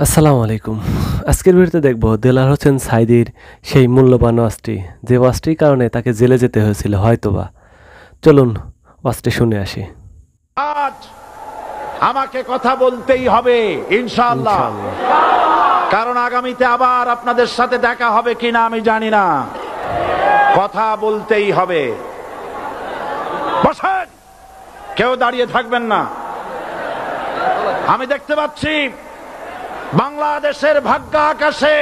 আসসালামু আলাইকুম। আজকের ভিডিওতে দেখব দেলোয়ার হোসেন সাঈদীর সেই মূল্যবান ওয়াজটি, যে ওয়াজটির কারণে তাকে জেলে যেতে হয়েছিল হয়তোবা। চলুন ওয়াজটি শুনে আসি। আজ আমাকে কথা বলতেই হবে ইনশাআল্লাহ, ইনশাআল্লাহ। কারণ আগামীতে আবার আপনাদের সাথে দেখা হবে কিনা আমি জানি না। কথা বলতেই হবে। বসেন, কেউ দাঁড়িয়ে থাকবেন না। আমি দেখতে পাচ্ছি বাংলাদেশের ভাগ্য আকাশে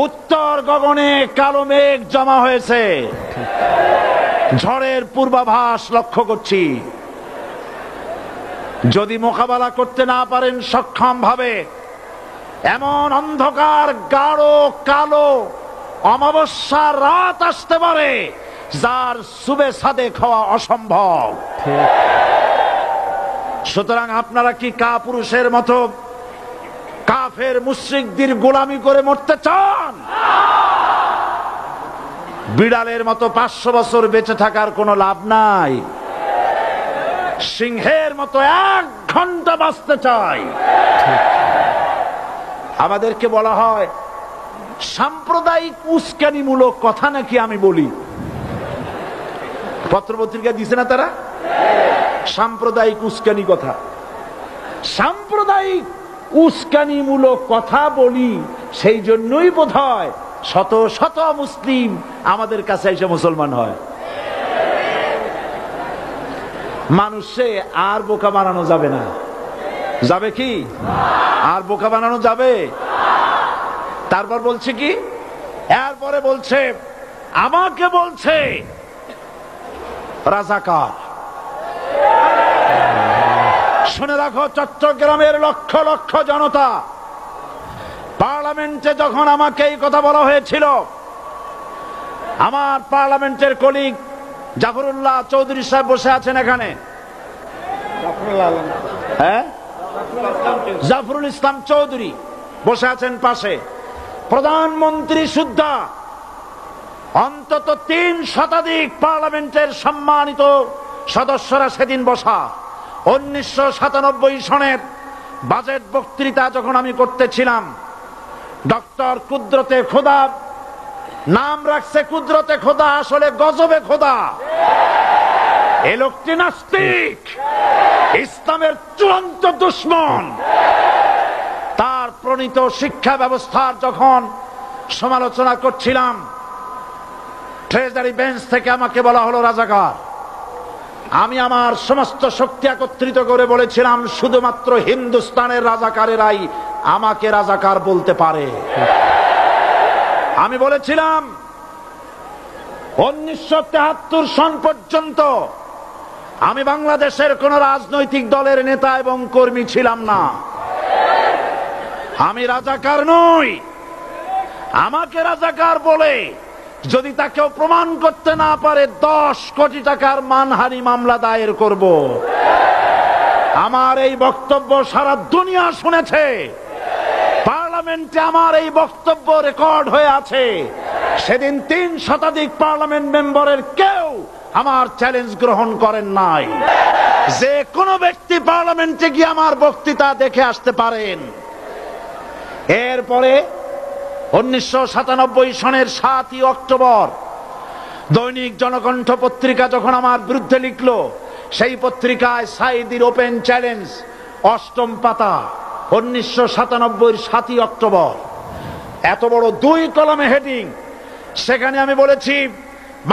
উত্তর গগনে কালো মেঘ জমা হয়েছে। ঝড়ের পূর্বাভাস লক্ষ্য করছি। যদি মোকাবেলা করতে না পারেন সক্ষম ভাবে, এমন অন্ধকার গাঢ় কালো অমাবস্যার রাত আসতে পারে যার সুবে সাদেক হওয়া অসম্ভব। সুতরাং আপনারা কি কাপুরুষের মতো কাফের মুশরিকদের গোলামি করে মরতে চান? বিড়ালের মতো 500 বছর বেঁচে থাকার কোনো লাভ নাই। সিংহের মতো 1 ঘন্টা বাঁচতে চাই। আমাদেরকে বলা হয় সাম্প্রদায়িক উস্কানিমূলক কথা নাকি আমি বলি। পত্রপত্রিকা দিছে না তারা? সাম্প্রদায়িক উস্কানি কথা, সাম্প্রদায়িক উস্কানিমূলক কথা বলি। সেই জন্যই বোধহয় শত শত মুসলিম আমাদের কাছে এসে মুসলমান হয়। মানুষে আর বোকা বানানো যাবে না। যাবে কি? আর বোকা বানানো যাবে? তারপর বলছে কি? এরপরে বলছে আমাকে বলছে রাজাকার। শুনে রাখো চট্টগ্রামের লক্ষ লক্ষ জনতা, পার্লামেন্টে যখন আমাকে এই কথা বলা হয়েছিল, আমার পার্লামেন্টের কলিগ জাফরুল্লাহ চৌধুরী সাহেব বসে আছেন এখানে। হ্যাঁ, জাফরুল ইসলাম চৌধুরী বসে আছেন পাশে। প্রধানমন্ত্রী সুদ্ধা, অন্তত 3 শতাধিক পার্লামেন্টের সম্মানিত সদস্যরা সেদিন বসা। 1997 সনের বাজেট বক্তৃতা যখন আমি করতেছিলাম, ডক্টর কুদরতে খোদা, নাম রাখছে কুদরতে খোদা, আসলে গজবে খোদা। এই লোকটি নাস্তিক, ইসলামের চূড়ান্ত দুশমন। তার প্রণীত শিক্ষা ব্যবস্থার যখন সমালোচনা করছিলাম, ট্রেজারি বেঞ্চ থেকে আমাকে বলা হলো রাজাকার। আমি আমার সমস্ত শক্তি একত্রিত করে বলেছিলাম শুধুমাত্র হিন্দুস্তানের রাজাকারেরাই আমাকে রাজাকার বলতে পারে। আমি বলেছিলাম 1973 সন পর্যন্ত আমি বাংলাদেশের কোন রাজনৈতিক দলের নেতা এবং কর্মী ছিলাম না। আমি রাজাকার নই। আমাকে রাজাকার বলে যদি তাকেও প্রমাণ করতে না পারে 10 কোটি টাকার মানহানি মামলা দায়ের করব। আমার এই বক্তব্য সারা দুনিয়া শুনেছে। পার্লামেন্টে আমার এই বক্তব্য রেকর্ড হয়ে আছে। সেদিন 3 শতাধিক পার্লামেন্ট মেম্বারের কেউ আমার চ্যালেঞ্জ গ্রহণ করেন নাই। যে কোনো ব্যক্তি পার্লামেন্টে গিয়ে আমার বক্তৃতা দেখে আসতে পারেন। এরপরে 1997 সনের 7ই অক্টোবর দৈনিক জনকণ্ঠ পত্রিকা যখন আমার বিরুদ্ধে লিখলো, সেই পত্রিকায় সাঈদীর ওপেন চ্যালেঞ্জ 8ম পাতা, 1997 7ই অক্টোবর, এত বড় 2 কলমে হেডিং। সেখানে আমি বলেছি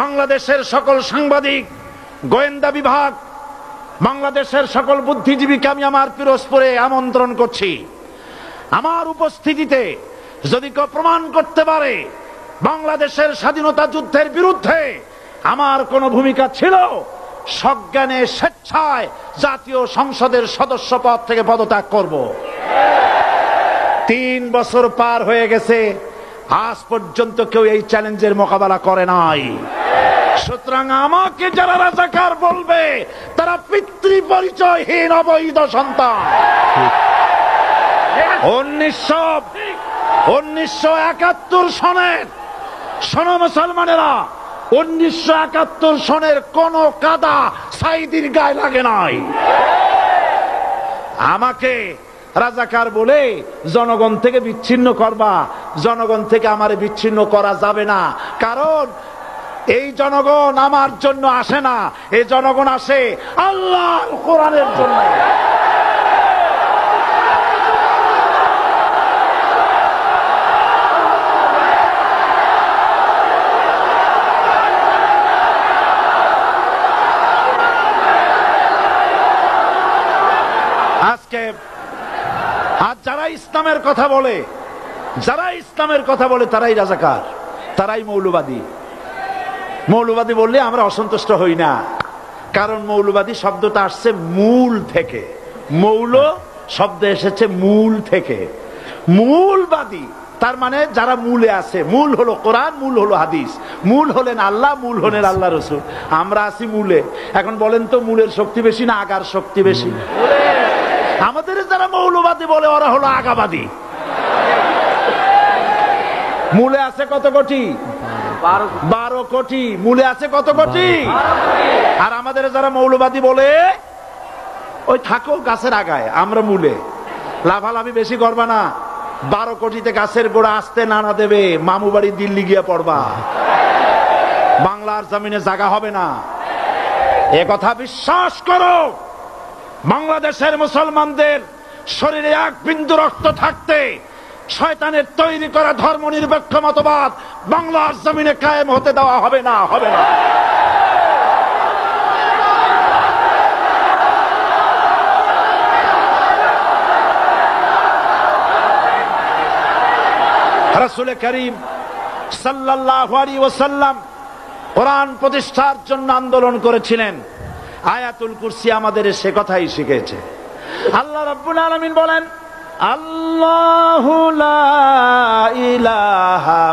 বাংলাদেশের সকল সাংবাদিক, গোয়েন্দা বিভাগ, বাংলাদেশের সকল বুদ্ধিজীবীকে আমি আমার পিরোজপুরে আমন্ত্রণ করছি। আমার উপস্থিতিতে যদি কেউ প্রমাণ করতে পারে বাংলাদেশের স্বাধীনতা যুদ্ধের বিরুদ্ধে আমার কোনো ভূমিকা ছিল, সজ্ঞানে স্বেচ্ছায় জাতীয় সংসদের সদস্য পদ থেকে পদত্যাগ করব। 3 বছর পার হয়ে গেছে, আজ পর্যন্ত কেউ এই চ্যালেঞ্জের মোকাবেলা করে নাই। সুতরাং আমাকে যারা রাজাকার বলবে তারা পিতৃ পরিচয়হীন অবৈধ সন্তান। 1971 সনের, শোনো মুসলমানেরা, 1971 সনের কোন কাদা সাঈদীর গায়ে লাগে নাই। আমাকে রাজাকার বলে জনগণ থেকে বিচ্ছিন্ন করবা, জনগণ থেকে আমারে বিচ্ছিন্ন করা যাবে না। কারণ এই জনগণ আমার জন্য আসে না, এই জনগণ আসে আল্লাহর কোরআনের জন্য। আজকে আর যারা ইসলামের কথা বলে, যারা ইসলামের কথা বলে তারাই রাজাকার, তারাই মৌলবাদী। মৌলবাদী বললে আমরা অসন্তুষ্ট হই না, কারণ মৌলবাদী শব্দটা আসছে মূল থেকে। মৌল শব্দ এসেছে মূল থেকে। মূলবাদী তার মানে যারা মূলে আছে। মূল হলো কোরআন, মূল হলো হাদিস, মূল হলেন আল্লাহ, মূল হলেন আল্লাহ রসুল। আমরা আছি মূলে। এখন বলেন তো মূলের শক্তি বেশি না আগার শক্তি বেশি? আমাদের যারা মৌলবাদী বলে ওরা হলো আগাবাদী। মূলে আছে কত কোটি? 12 কোটি। মূলে আছে কত কোটি? আর আমাদের যারা মৌলবাদী বলে ওই থাকো গাছের আগায়, আমরা মূলে। লাভালাভি বেশি করবা না, 12 কোটিতে গাছের গোড়া আসতে নানা দেবে, মামু বাড়ি দিল্লি গিয়ে পড়বা, বাংলার জমিনে জায়গা হবে না। এ কথা বিশ্বাস করো। বাংলাদেশের মুসলমানদের শরীরে এক বিন্দু রক্ত থাকতে শয়তানের তৈরি করা ধর্ম নিরপেক্ষ মতবাদ বাংলার জমিনে কায়েম হতে দেওয়া হবে না, হবে না। রাসূল করিম সাল্লাল্লাহু আলাইহি ওয়াসাল্লাম কোরআন প্রতিষ্ঠার জন্য আন্দোলন করেছিলেন। আয়াতুল কুরসি আমাদের সে কথাই শিখেছে। আল্লাহ রাব্বুল আলামিন বলেন, আল্লাহু লা ইলাহা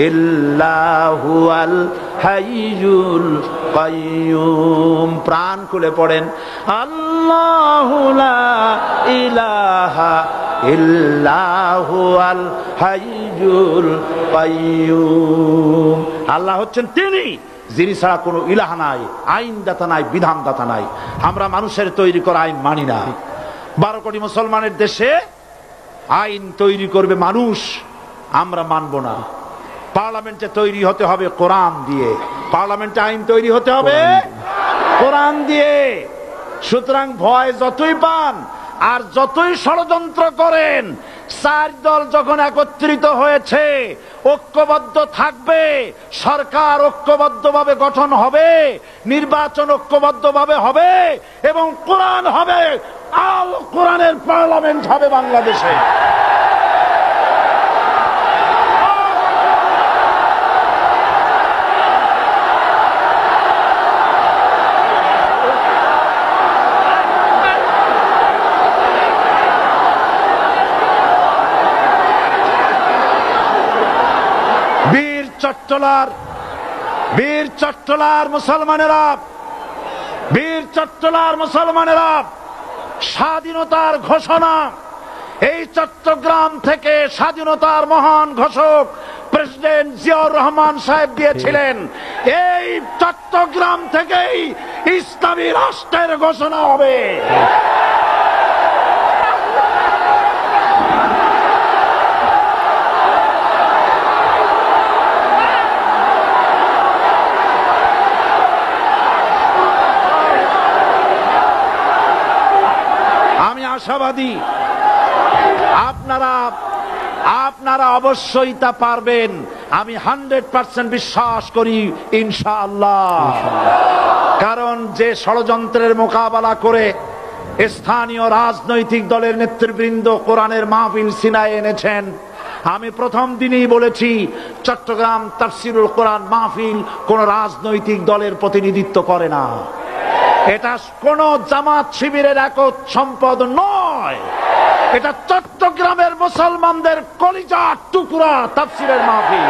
ইল্লা হুয়াল হাইয়ুল কাইয়্যুম। প্রাণ খুলে পড়েন, আল্লাহু লা ইলাহা ইল্লা হুয়াল হাইয়ুল কাইয়্যুম। আল্লাহ হচ্ছেন তিনি যিনি ছাড়া কোনো ইলাহ নাই, আইনদাতা নাই, বিধানদাতা নাই। আমরা মানুষের তৈরি করা আইন মানি না। 12 কোটি মুসলমানের দেশে আইন তৈরি করবে মানুষ, আমরা মানব না। পার্লামেন্টে তৈরি হতে হবে কোরআন দিয়ে, পার্লামেন্টে আইন তৈরি হতে হবে কোরআন দিয়ে। সুতরাং ভয় যতই পান আর যতই ষড়যন্ত্র করেন, 4 দল যখন একত্রিত হয়েছে, ঐক্যবদ্ধ থাকবে, সরকার ঐক্যবদ্ধভাবে গঠন হবে, নির্বাচন ঐক্যবদ্ধভাবে হবে এবং কোরআন হবে, আল কোরআনের পার্লামেন্ট হবে বাংলাদেশে। বীর চট্টলার মুসলমানেরা, বীর চট্টলার মুসলমানেরা স্বাধীনতার ঘোষণা এই চট্টগ্রাম থেকে স্বাধীনতার মহান ঘোষক প্রেসিডেন্ট জিয়াউর রহমান সাহেব দিয়েছিলেন। এই চট্টগ্রাম থেকেই ইসলামী রাষ্ট্রের ঘোষণা হবে। আশাবাদী আপনারা অবশ্যই তা পারবেন। আমি 100% বিশ্বাস করি ইনশাআল্লাহ। কারণ যে ষড়যন্ত্রের মোকাবেলা করে স্থানীয় রাজনৈতিক দলের নেতৃবৃন্দ কোরআনের মাহফিল সিনায় এনেছেন, আমি প্রথম দিনেই বলেছি চট্টগ্রাম তাফসিরুল কোরআন মাহফিল কোন রাজনৈতিক দলের প্রতিনিধিত্ব করে না। এটা কোন জামাত শিবিরের একক সম্পদ নয়, এটা চট্টগ্রামের মুসলমানদের কলিজার টুকরা তাফসিরের মাহফিল।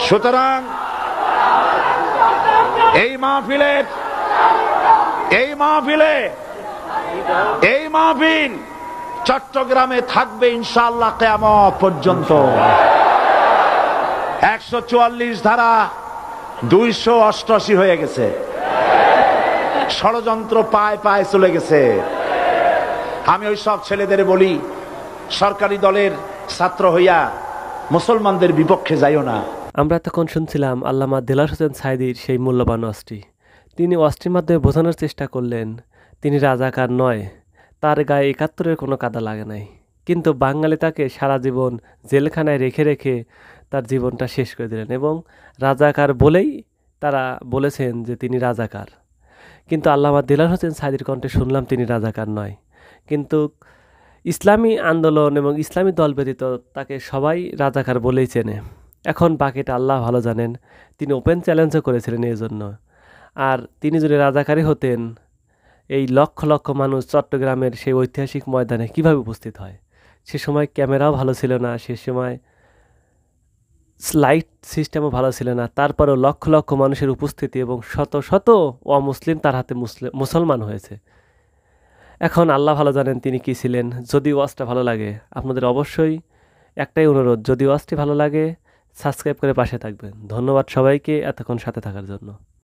সুতরাং এই মাহফিল চট্টগ্রামে থাকবে ইনশাআল্লাহ কিয়ামত পর্যন্ত। 144 ধারা 288 হয়ে গেছে, ষড়যন্ত্র পায় পায় চলে গেছে। আমি ওই সব ছেলেদের বলি, সরকারি দলের ছাত্র হইয়া মুসলমানদের বিপক্ষে যাইও না। আমরা তখন শুনছিলাম আল্লামা দেলার হোসেন সাঈদীর সেই মূল্যবান ওয়াজটি। তিনি ওয়াজটির মাধ্যমে বোঝানোর চেষ্টা করলেন তিনি রাজাকার নয়, তার গায়ে ৭১-এর কোনো কাদা লাগে নাই, কিন্তু বাঙালি তাকে সারা জীবন জেলখানায় রেখে রেখে তার জীবনটা শেষ করে দিলেন এবং রাজাকার বলেই তারা বলেছেন যে তিনি রাজাকার। কিন্তু আল্লামা দেলার হোসেন সাঈদীর কণ্ঠে শুনলাম তিনি রাজাকার নয়। কিন্তু ইসলামী আন্দোলন এবং ইসলামী দল ব্যতীত তাকে সবাই রাজাকার বলেই চেনে। এখন বাকিটা আল্লাহ ভালো জানেন। তিনি ওপেন চ্যালেঞ্জও করেছিলেন এই জন্য। আর তিনি যদি রাজাকারী হতেন, এই লক্ষ লক্ষ মানুষ চট্টগ্রামের সেই ঐতিহাসিক ময়দানে কিভাবে উপস্থিত হয়? সে সময় ক্যামেরাও ভালো ছিল না, সে সময় লাইট সিস্টেমও ভালো ছিল না, তারপরেও লক্ষ লক্ষ মানুষের উপস্থিতি এবং শত শত অমুসলিম তার হাতে মুসলমান হয়েছে। এখন আল্লাহ ভালো জানেন তিনি কী ছিলেন। যদি ওয়াজটা ভালো লাগে, আপনাদের অবশ্যই একটাই অনুরোধ, যদি ওয়াজটি ভালো লাগে সাবস্ক্রাইব করে পাশে থাকবেন। ধন্যবাদ সবাইকে এতক্ষণ সাথে থাকার জন্য।